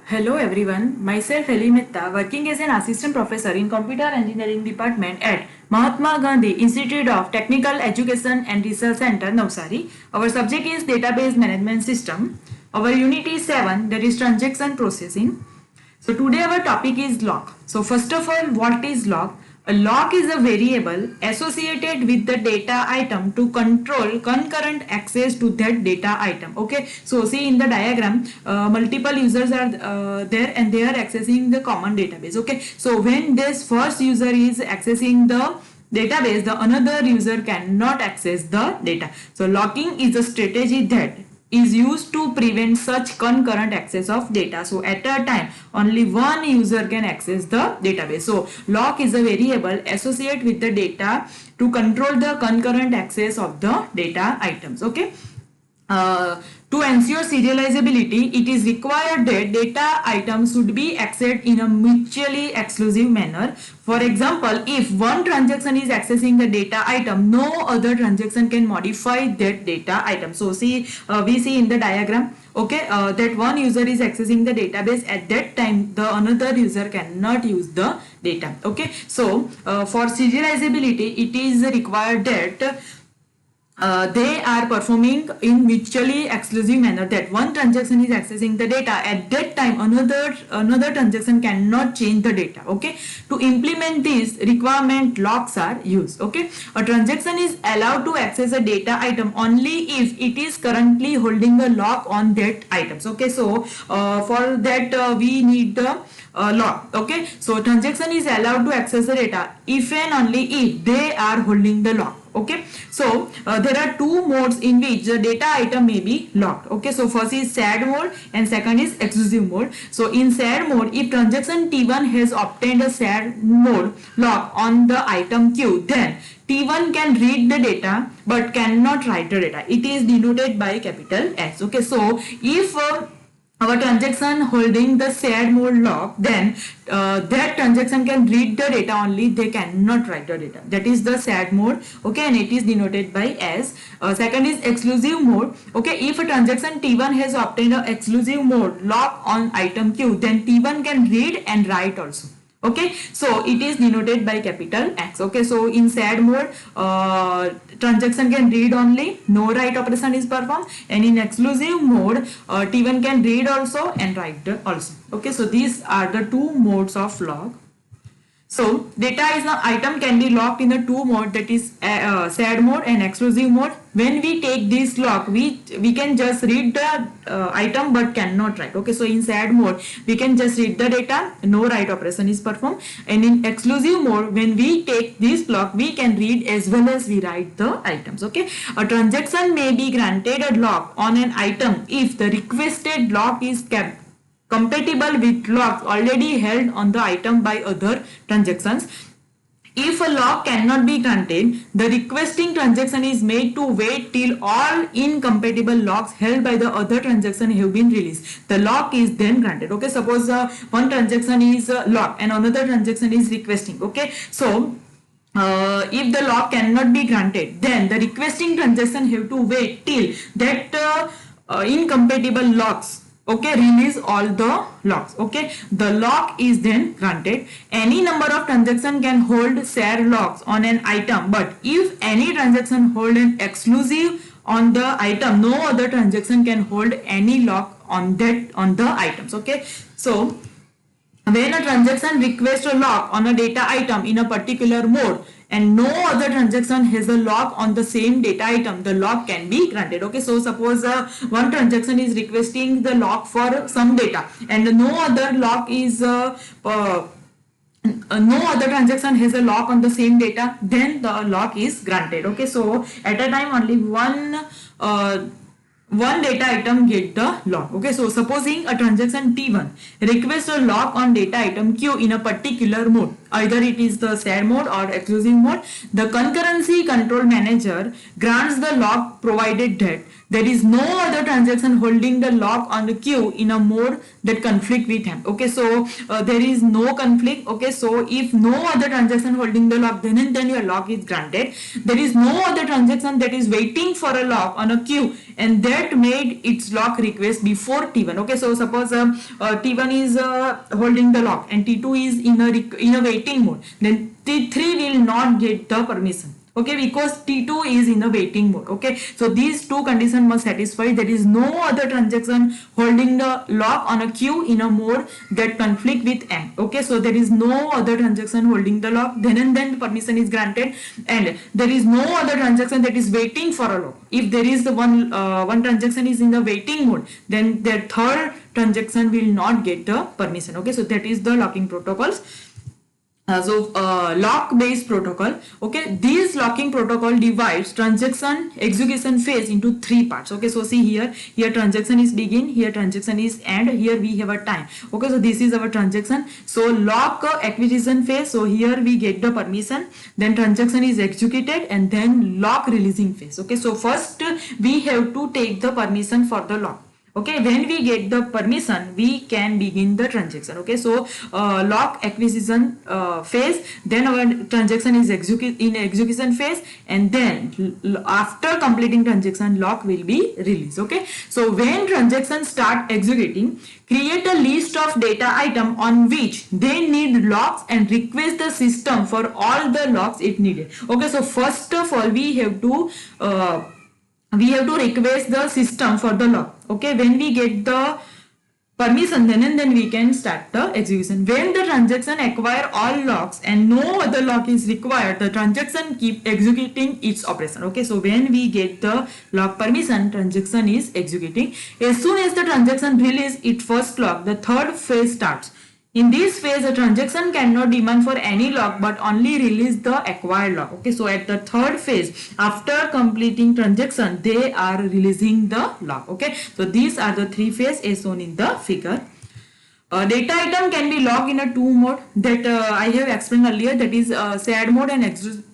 Hello everyone, myself Eli Mehta, working as an assistant professor in computer engineering department at Mahatma Gandhi Institute of Technical Education and Research Center, Navsari. Our subject is database management system. Our unit is 7, that is transaction processing. So today our topic is log. So first of all, what is log? A log is a variable associated with the data item to control concurrent access to that data item. Okay, so see in the diagram, multiple users are there and they are accessing the common database. Okay, so when this first user is accessing the database, the another user cannot access the data. So logging is a strategy that is used to prevent such concurrent access of data. So at a time, only one user can access the database. So lock is a variable associated with the data to control the concurrent access of the data items. Okay. To ensure serializability, it is required that data items should be accessed in a mutually exclusive manner. For example, if one transaction is accessing the data item, no other transaction can modify that data item. So see, we see in the diagram, okay, that one user is accessing the database. At that time, the another user cannot use the data. Okay, so for serializability, it is required that they are performing in mutually exclusive manner, that one transaction is accessing the data. At that time, another transaction cannot change the data. Okay, to implement this requirement, locks are used. Okay, a transaction is allowed to access a data item only if it is currently holding a lock on that items. Okay, so for that we need the lock. Okay, so transaction is allowed to access the data if and only if they are holding the lock. Okay, so there are two modes in which the data item may be locked. Okay, so first is shared mode and second is exclusive mode. So in shared mode, if transaction T1 has obtained a shared mode lock on the item Q, then T1 can read the data but cannot write the data. It is denoted by capital S. Okay, so if our transaction holding the shared mode lock, then that transaction can read the data only, they cannot write the data. That is the shared mode. Okay, and it is denoted by as. Second is exclusive mode. Okay, if a transaction T1 has obtained an exclusive mode lock on item Q, then T1 can read and write also. Okay, so it is denoted by capital X. Okay, so in shared mode, transaction can read only, no write operation is performed, and in exclusive mode, T1 can read also and write also. Okay, so these are the two modes of log. So data is an item can be locked in the two mode, that is shared mode and exclusive mode. When we take this lock, we can just read the item but cannot write. Okay, so in shared mode we can just read the data, no write operation is performed, and in exclusive mode when we take this lock we can read as well as we write the items. Okay, a transaction may be granted a lock on an item if the requested lock is kept compatible with locks already held on the item by other transactions. If a lock cannot be granted, the requesting transaction is made to wait till all incompatible locks held by the other transaction have been released. The lock is then granted. Okay, suppose one transaction is locked and another transaction is requesting. Okay, so if the lock cannot be granted, then the requesting transaction have to wait till that incompatible locks, okay, release all the locks. Okay, the lock is then granted. Any number of transactions can hold shared locks on an item, but if any transaction hold an exclusive on the item, no other transaction can hold any lock on the items. Okay, so when a transaction requests a lock on a data item in a particular mode and no other transaction has a lock on the same data item, the lock can be granted. Okay, so suppose one transaction is requesting the lock for some data and no other lock is no other transaction has a lock on the same data, then the lock is granted. Okay, so at a time only one data item get the lock. Okay, so supposing a transaction T1 requests a lock on data item Q in a particular mode, either it is the shared mode or exclusive mode, the concurrency control manager grants the lock provided that there is no other transaction holding the lock on the queue in a mode that conflict with him. Okay, so there is no conflict. Okay, so if no other transaction holding the lock, then and then your lock is granted. There is no other transaction that is waiting for a lock on a queue and that that made its lock request before T1. Okay, so suppose T1 is holding the lock and T2 is in a waiting mode, then T3 will not get the permission. Okay, because T2 is in a waiting mode. Okay, so these two conditions must satisfy. There is no other transaction holding the lock on a queue in a mode that conflict with M. Okay, so there is no other transaction holding the lock, then and then permission is granted, and there is no other transaction that is waiting for a lock. If there is the one transaction is in the waiting mode, then their third transaction will not get the permission. Okay, so that is the locking protocols. Lock based protocol. Okay, this locking protocol divides transaction execution phase into three parts. Okay, so see here transaction is begin, here transaction is end, here we have a time. Okay, so this is our transaction. So lock acquisition phase, so here we get the permission, then transaction is executed, and then lock releasing phase. Okay, so first we have to take the permission for the lock. Okay, when we get the permission, we can begin the transaction. Okay, so lock acquisition phase, then our transaction is in execution phase, and then after completing transaction, lock will be released. Okay, so when transactions start executing, create a list of data item on which they need locks and request the system for all the locks it needed. Okay, so first of all we have to request the system for the lock. Okay, when we get the permission, then we can start the execution. When the transaction acquire all locks and no other lock is required, the transaction keep executing its operation. Okay, so when we get the lock permission, transaction is executing. As soon as the transaction release its first lock, the third phase starts. In this phase, a transaction cannot demand for any lock but only release the acquired lock. Okay, so at the third phase, after completing transaction, they are releasing the lock. Okay, so these are the three phases as shown in the figure. Data item can be locked in a two mode that I have explained earlier, that is shared mode and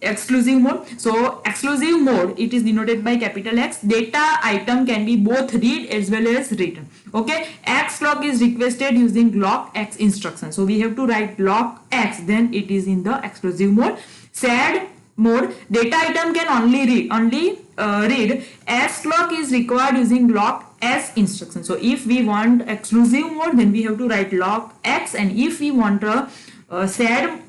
exclusive mode. So exclusive mode, it is denoted by capital X. Data item can be both read as well as written. Okay, X lock is requested using lock X instruction. So we have to write lock X, then it is in the exclusive mode. Shared mode, data item can only read. S lock is required using lock S instruction. So if we want exclusive mode, then we have to write lock X, and if we want a shared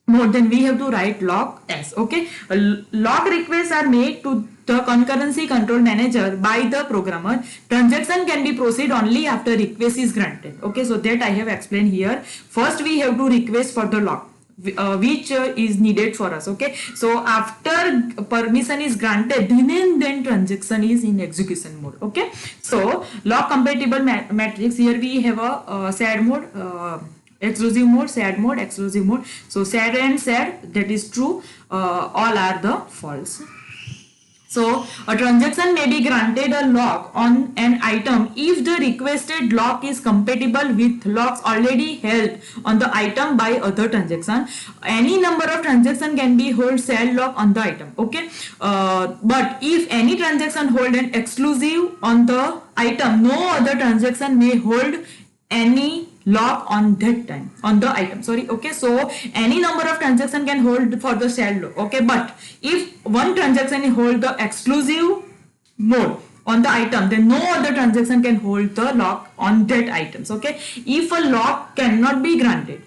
mode, then we have to write lock S. Okay, lock requests are made to the concurrency control manager by the programmer. Transaction can be proceed only after request is granted. Okay, so that I have explained here. First we have to request for the lock which is needed for us. Okay, so after permission is granted, then transaction is in execution mode. Okay, so lock compatible matrix, here we have a shared mode, exclusive mode, shared mode, exclusive mode. So shared and shared, that is true, all are the false. So a transaction may be granted a lock on an item if the requested lock is compatible with locks already held on the item by other transaction. Any number of transactions can be hold shared lock on the item. Okay, but if any transaction hold an exclusive on the item, no other transaction may hold any lock on that time on the item. Sorry. Okay, so any number of transaction can hold for the shared lock. Okay, but if one transaction hold the exclusive mode on the item, then no other transaction can hold the lock on that items. Okay, if a lock cannot be granted,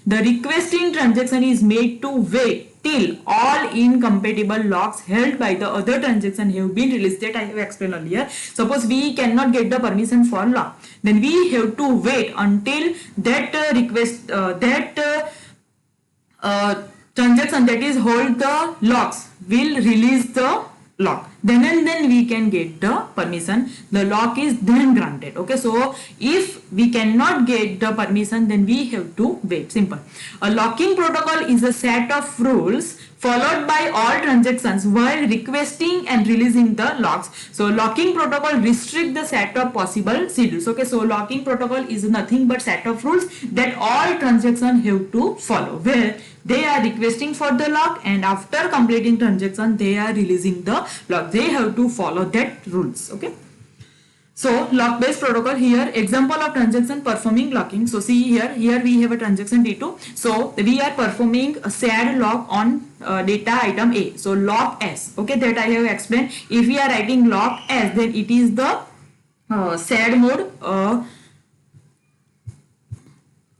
the requesting transaction is made to wait till all incompatible locks held by the other transaction have been released. That I have explained earlier. Suppose we cannot get the permission for lock, then we have to wait until that transaction that is hold the locks will release the lock, then and then we can get the permission. The lock is then granted. Okay, so if we cannot get the permission, then we have to wait. Simple. A locking protocol is a set of rules followed by all transactions while requesting and releasing the locks. So locking protocol restrict the set of possible schedules. Okay, so locking protocol is nothing but set of rules that all transactions have to follow, where they are requesting for the lock and after completing transaction they are releasing the lock. They have to follow that rules. Okay, So lock based protocol, here example of transaction performing locking. So see here we have a transaction D2. So we are performing a SAD lock on data item A. So lock S, okay, that I have explained. If we are writing lock S, then it is the SAD mode.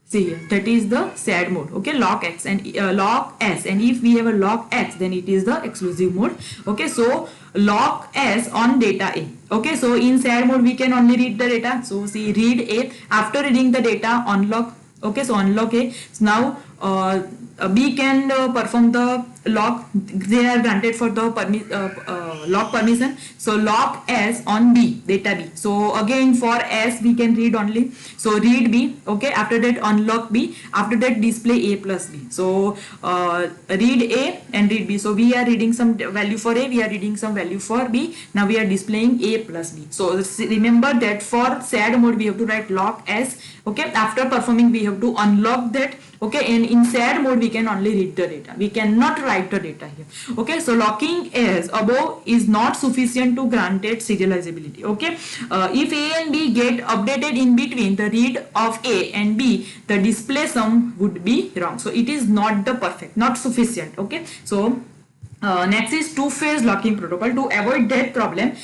See here, that is the SAD mode, okay, lock X and lock S, and if we have a lock X, then it is the exclusive mode, okay. So lock S on data A, okay. So in SAD mode we can only read the data. So see, read A. After reading the data, unlock, okay. So unlock A. So now B can perform the lock. They are granted for the lock permission. So lock S on B, data B. So again for S we can read only. So read B, okay. After that unlock B. After that display A plus B. So read A and read B. So we are reading some value for A, we are reading some value for B. Now we are displaying A plus B. So remember that for SAD mode we have to write lock S, okay. After performing we have to unlock that, okay. And in SAD mode we can only read the data, we cannot write the data here, okay. So locking as above is not sufficient to granted serializability, okay. If A and B get updated in between the read of A and B, the display sum would be wrong. So it is not the perfect, not sufficient, okay. So next is two-phase locking protocol. To avoid that problem,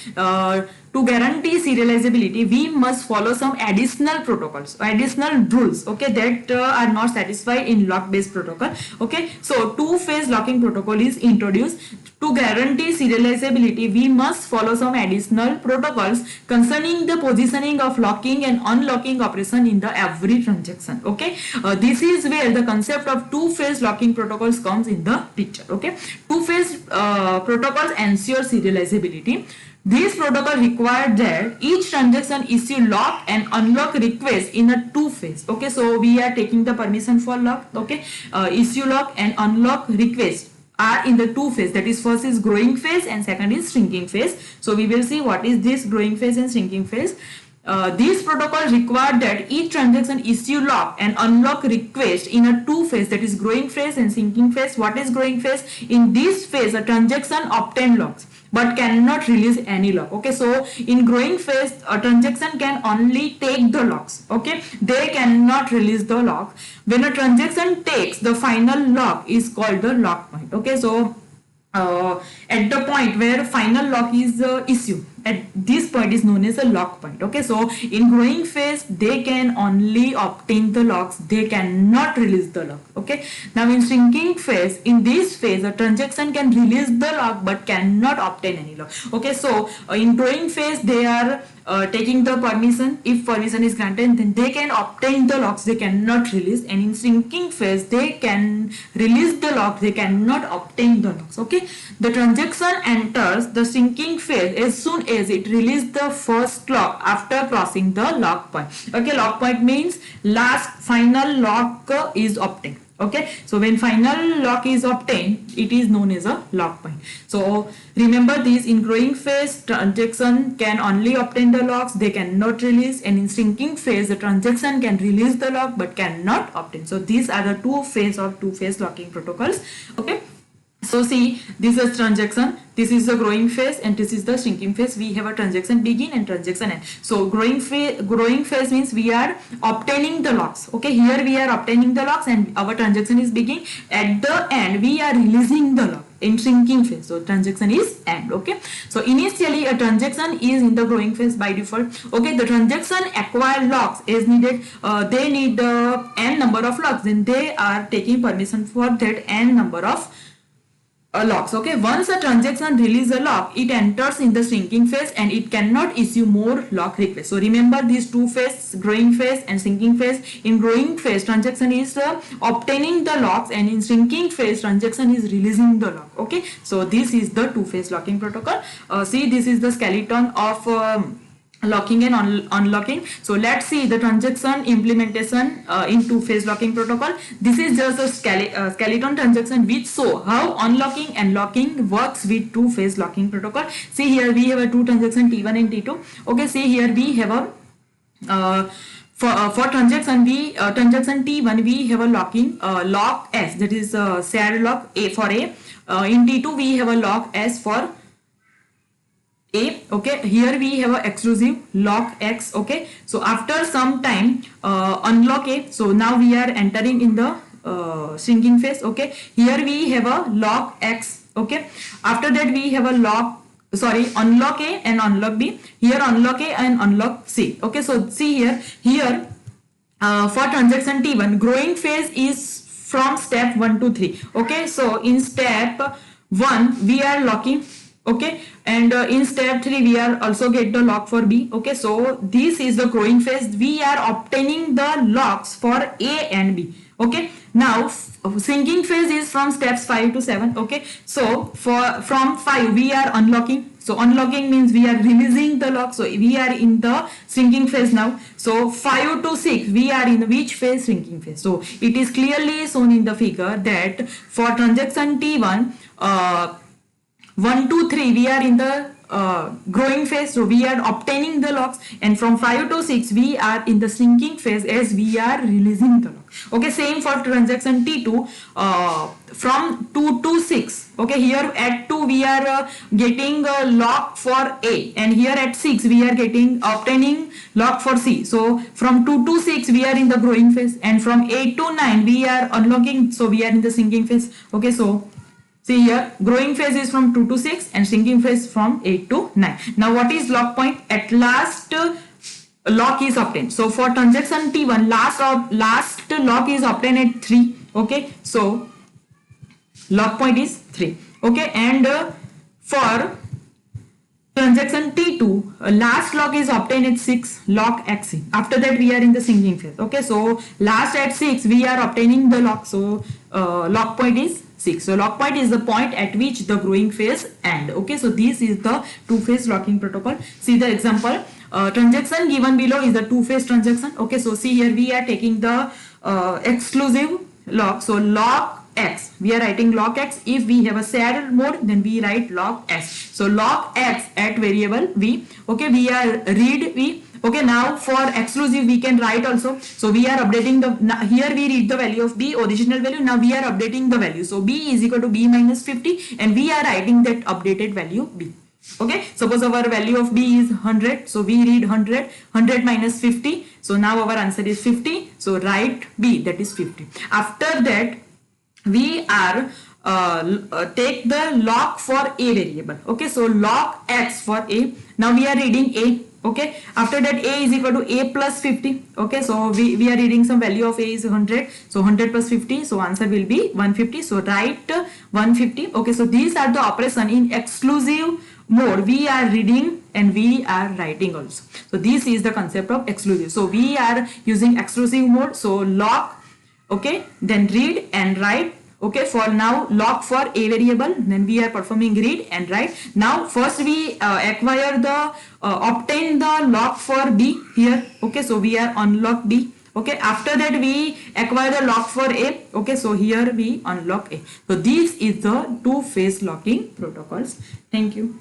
to guarantee serializability, we must follow some additional protocols, additional rules, okay, that are not satisfied in lock-based protocol, okay. So two-phase locking protocol is introduced. To guarantee serializability, we must follow some additional protocols concerning the positioning of locking and unlocking operation in the every transaction, okay. This is where the concept of two-phase locking protocols comes in the picture, okay. Two-phase protocols ensure serializability. These protocols require that each transaction issue lock and unlock request in a two-phase, okay. So we are taking the permission for lock, okay. Issue lock and unlock request are in the two phase, that is first is growing phase and second is shrinking phase. So we will see what is this growing phase and shrinking phase. These protocols require that each transaction issue lock and unlock request in a two phase, that is growing phase and shrinking phase. What is growing phase? In this phase a transaction obtain locks but cannot release any lock, okay. So in growing phase a transaction can only take the locks, okay, they cannot release the lock. When a transaction takes the final lock is called the lock point, okay. So at the point where final lock is issued, at this point is known as a lock point, okay. So in growing phase they can only obtain the locks, they cannot release the lock, okay. Now in shrinking phase, in this phase a transaction can release the lock but cannot obtain any lock, okay. So in growing phase they are taking the permission. If permission is granted, then they can obtain the locks, they cannot release. And in shrinking phase they can release the lock, they cannot obtain the locks, okay. The transaction enters the shrinking phase as soon as it releases the first lock after crossing the lock point, okay. Lock point means last final lock is obtained, okay. So when final lock is obtained, it is known as a lock point. So remember this, in growing phase transaction can only obtain the locks, they cannot release. And in shrinking phase the transaction can release the lock but cannot obtain. So these are the two phase of two phase locking protocols, okay. So see, this is transaction, this is the growing phase and this is the shrinking phase. We have a transaction begin and transaction end. So growing phase means we are obtaining the locks, okay. Here we are obtaining the locks and our transaction is begin. At the end we are releasing the lock in shrinking phase, so transaction is end, okay. So initially a transaction is in the growing phase by default, okay. The transaction acquire locks as needed, they need the n number of locks, then they are taking permission for that n number of locks, okay. Once a transaction releases a lock, it enters in the shrinking phase and it cannot issue more lock requests. So remember these two phases, growing phase and shrinking phase. In growing phase transaction is obtaining the locks and in shrinking phase transaction is releasing the lock, okay. So this is the two phase locking protocol. See, this is the skeleton of locking and unlocking. So let's see the transaction implementation in two phase locking protocol. This is just a skeleton transaction which show how unlocking and locking works with two phase locking protocol. See here we have a two transaction T1 and T2, okay. See here we have a for transaction T1 we have a locking lock S, that is SAD lock A for A. In T2 we have a lock S for A. Okay, here we have a exclusive lock X. Okay, so after some time unlock A. So now we are entering in the shrinking phase. Okay, here we have a lock X. Okay, after that we have a unlock A and unlock B. Here unlock A and unlock C. Okay, so see here for transaction T1, growing phase is from step 1 to 3. Okay, so in step 1 we are locking. Okay, and in step 3 we are also get the lock for B. Okay, so this is the growing phase. We are obtaining the locks for A and B. Okay, now sinking phase is from steps 5 to 7. Okay, so from 5 we are unlocking. So unlocking means we are releasing the lock. So we are in the shrinking phase now. So 5 to 6 we are in which phase? Shrinking phase. So it is clearly shown in the figure that for transaction T1 1 to 3 we are in the growing phase, so we are obtaining the locks, and from 5 to 6 we are in the shrinking phase as we are releasing the lock. Okay, same for transaction T2 from 2 to 6. Okay, here at 2 we are getting a lock for A, and here at 6 we are obtaining lock for C. So from 2 to 6 we are in the growing phase, and from 8 to 9 we are unlocking, so we are in the shrinking phase. Okay, so see here, growing phase is from 2 to 6 and shrinking phase from 8 to 9. Now what is lock point? At last lock is obtained. So for transaction T1, last lock is obtained at 3. Okay, so lock point is 3. Okay, and for transaction T2, last lock is obtained at 6, lock XC. After that we are in the shrinking phase. Okay, so last at 6 we are obtaining the lock. So lock point is 6. So lock point is the point at which the growing phase end. Okay, so this is the two-phase locking protocol. See the example. Transaction given below is the two-phase transaction. Okay, so see here we are taking the exclusive lock. So lock X, we are writing lock X. If we have a shared mode, then we write lock S. So lock X at variable V. Okay, we are read V. Okay, now for exclusive we can write also. So we are updating here we read the value of B, original value. Now we are updating the value. So B is equal to B minus 50, and we are writing that updated value B. Okay, suppose our value of B is 100. So we read 100 minus 50. So now our answer is 50. So write B, that is 50. After that we are take the lock for A variable. Okay, so lock X for A. Now we are reading A. Okay, after that A is equal to A plus 50. Okay, so we are reading some value of A is 100. So 100 plus 50. So answer will be 150. So write 150. Okay, so these are the operation in exclusive mode. We are reading and we are writing also. So this is the concept of exclusive. So we are using exclusive mode. So lock, okay, then read and write. Okay, for now lock for A variable, then we are performing read and write. Now first we obtain the lock for B here. Okay, so we are unlock B. Okay, after that we acquire the lock for A. Okay, so here we unlock A. So this is the two-phase locking protocols. Thank you.